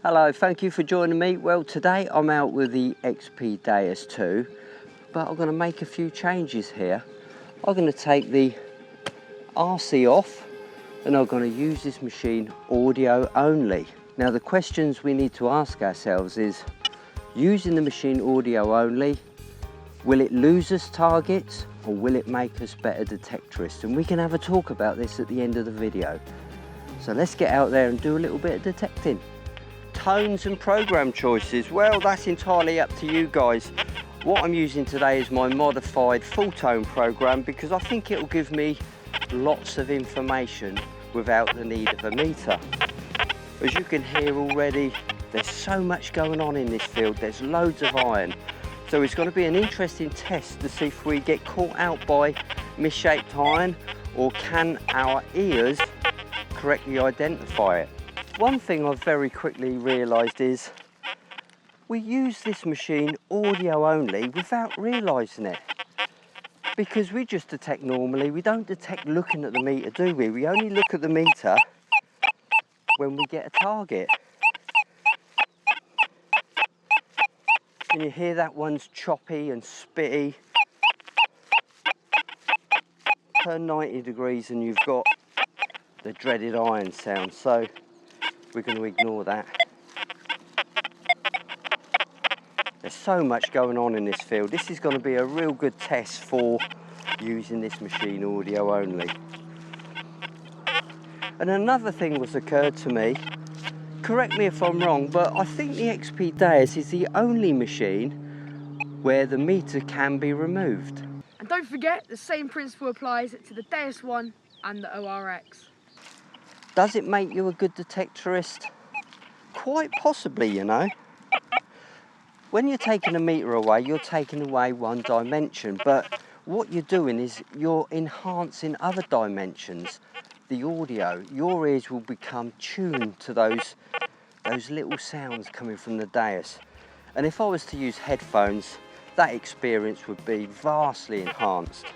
Hello, thank you for joining me. Well, today I'm out with the XP DEUS 2, but I'm going to make a few changes here. I'm going to take the RC off and I'm going to use this machine audio only. Now the questions we need to ask ourselves is, using the machine audio only, will it lose us targets or will it make us better detectorists? And we can have a talk about this at the end of the video. So let's get out there and do a little bit of detecting. Tones and program choices, well, that's entirely up to you guys. What I'm using today is my modified full tone program because I think it will give me lots of information without the need of a meter. As you can hear already, there's so much going on in this field. There's loads of iron. So it's going to be an interesting test to see if we get caught out by misshaped iron or can our ears correctly identify it. One thing I've very quickly realised is we use this machine audio only without realising it, because we just detect normally. We don't detect looking at the meter, do we? We only look at the meter when we get a target. Can you hear that one's choppy and spitty? Turn 90 degrees and you've got the dreaded iron sound, so we're going to ignore that. There's so much going on in this field. This is going to be a real good test for using this machine audio only. And another thing was occurred to me, correct me if I'm wrong, but I think the XP DEUS is the only machine where the meter can be removed. And don't forget, the same principle applies to the DEUS 1 and the ORX. Does it make you a good detectorist? Quite possibly, you know. When you're taking a meter away, you're taking away one dimension, but what you're doing is you're enhancing other dimensions. The audio, your ears will become tuned to those little sounds coming from the DEUS. And if I was to use headphones, that experience would be vastly enhanced.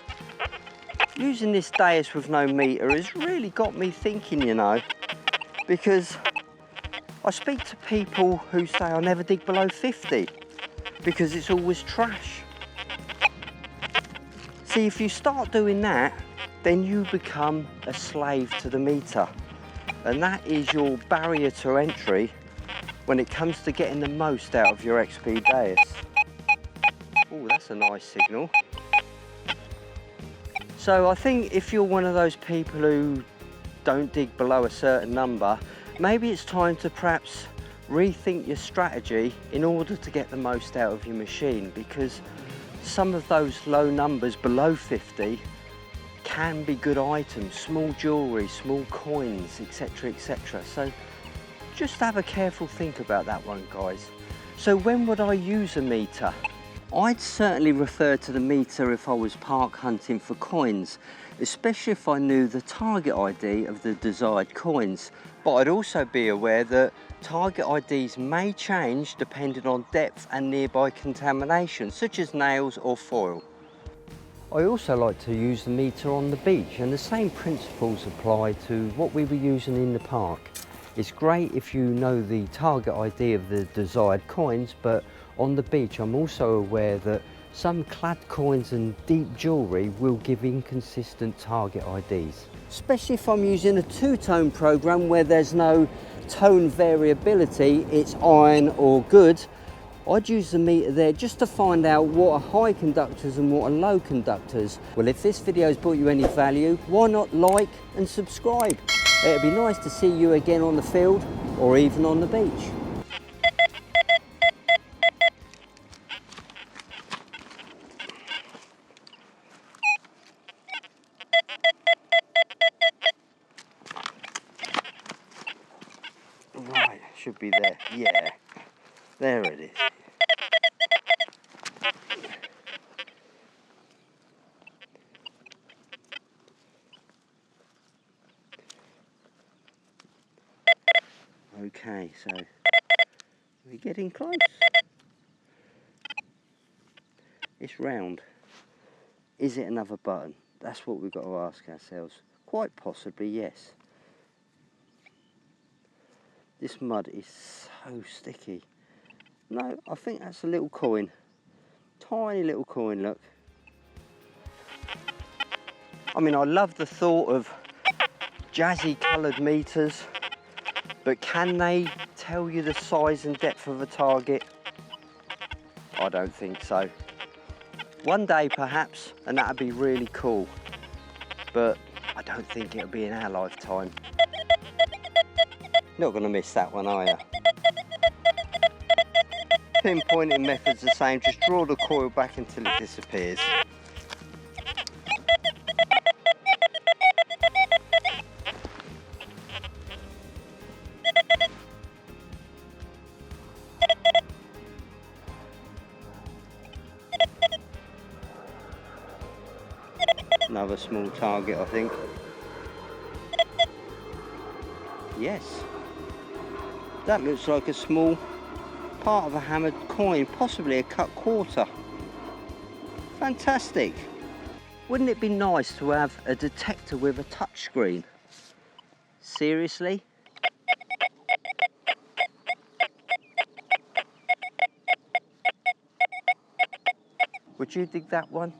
Using this DEUS with no meter has really got me thinking, you know, because I speak to people who say I never dig below 50 because it's always trash. See, if you start doing that, then you become a slave to the meter, and that is your barrier to entry when it comes to getting the most out of your XP DEUS. Oh, that's a nice signal. So I think if you're one of those people who don't dig below a certain number, maybe it's time to perhaps rethink your strategy in order to get the most out of your machine, because some of those low numbers below 50 can be good items, small jewellery, small coins, etc, etc. So just have a careful think about that one, guys. So when would I use a meter? I'd certainly refer to the meter if I was park hunting for coins, especially if I knew the target ID of the desired coins. But I'd also be aware that target IDs may change depending on depth and nearby contamination, such as nails or foil. I also like to use the meter on the beach, and the same principles apply to what we were using in the park. It's great if you know the target ID of the desired coins, but on the beach I'm also aware that some clad coins and deep jewellery will give inconsistent target IDs. Especially if I'm using a two-tone program where there's no tone variability, it's iron or good, I'd use the meter there just to find out what are high conductors and what are low conductors. Well, if this video has brought you any value, why not like and subscribe? It'd be nice to see you again on the field or even on the beach. Right, should be there. Yeah, there it is. Okay, so we're getting close. It's round. Is it another button? That's what we've got to ask ourselves. Quite possibly, yes. This mud is so sticky. No, I think that's a little coin. Tiny little coin, look. I mean, I love the thought of jazzy coloured meters, but can they tell you the size and depth of a target? I don't think so. One day perhaps, and that'd be really cool, but I don't think it'll be in our lifetime. Not going to miss that one, are you? Pinpointing method's the same, just draw the coil back until it disappears. Another small target, I think. Yes. That looks like a small part of a hammered coin, possibly a cut quarter. Fantastic. Wouldn't it be nice to have a detector with a touch screen? Seriously? Would you dig that one?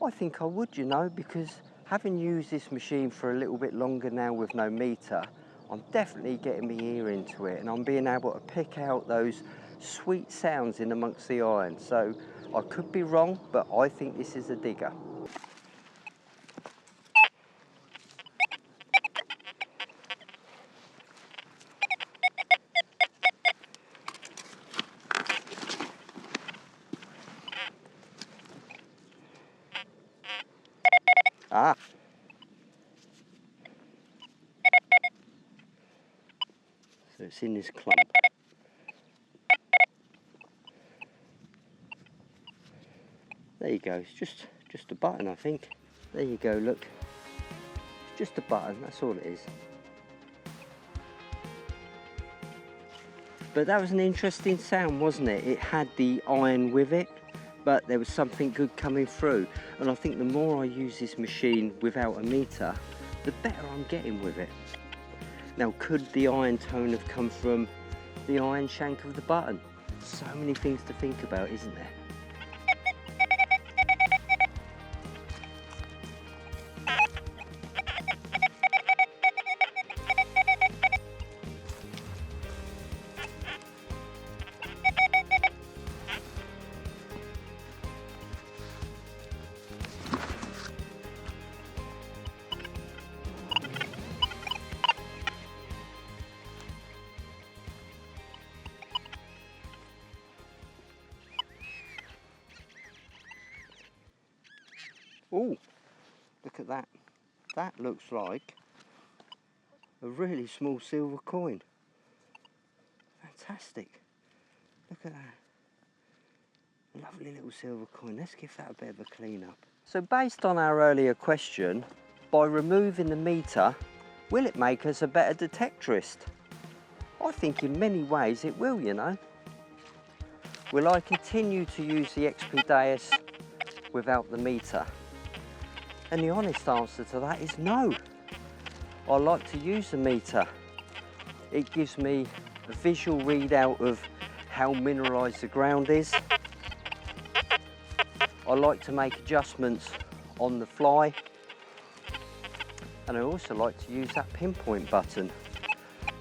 I think I would, you know, because having used this machine for a little bit longer now with no meter, I'm definitely getting my ear into it and I'm being able to pick out those sweet sounds in amongst the iron. So I could be wrong, but I think this is a digger. Ah. So it's in this clump. There you go, it's just a button, I think. There you go, look. Just a button, that's all it is. But that was an interesting sound, wasn't it? It had the iron with it, but there was something good coming through. And I think the more I use this machine without a meter, the better I'm getting with it. Now, could the iron tone have come from the iron shank of the button? So many things to think about, isn't there? Oh, look at that. That looks like a really small silver coin. Fantastic. Look at that. Lovely little silver coin. Let's give that a bit of a clean up. So based on our earlier question, by removing the meter, will it make us a better detectorist? I think in many ways it will, you know. Will I continue to use the XP DEUS without the meter? And the honest answer to that is no. I like to use the meter. It gives me a visual readout of how mineralised the ground is. I like to make adjustments on the fly. And I also like to use that pinpoint button.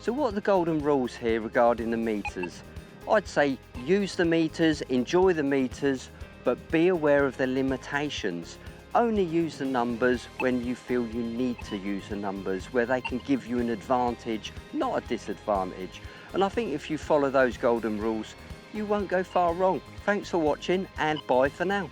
So what are the golden rules here regarding the meters? I'd say use the meters, enjoy the meters, but be aware of the limitations. Only use the numbers when you feel you need to use the numbers, where they can give you an advantage, not a disadvantage. And I think if you follow those golden rules, you won't go far wrong. Thanks for watching and bye for now.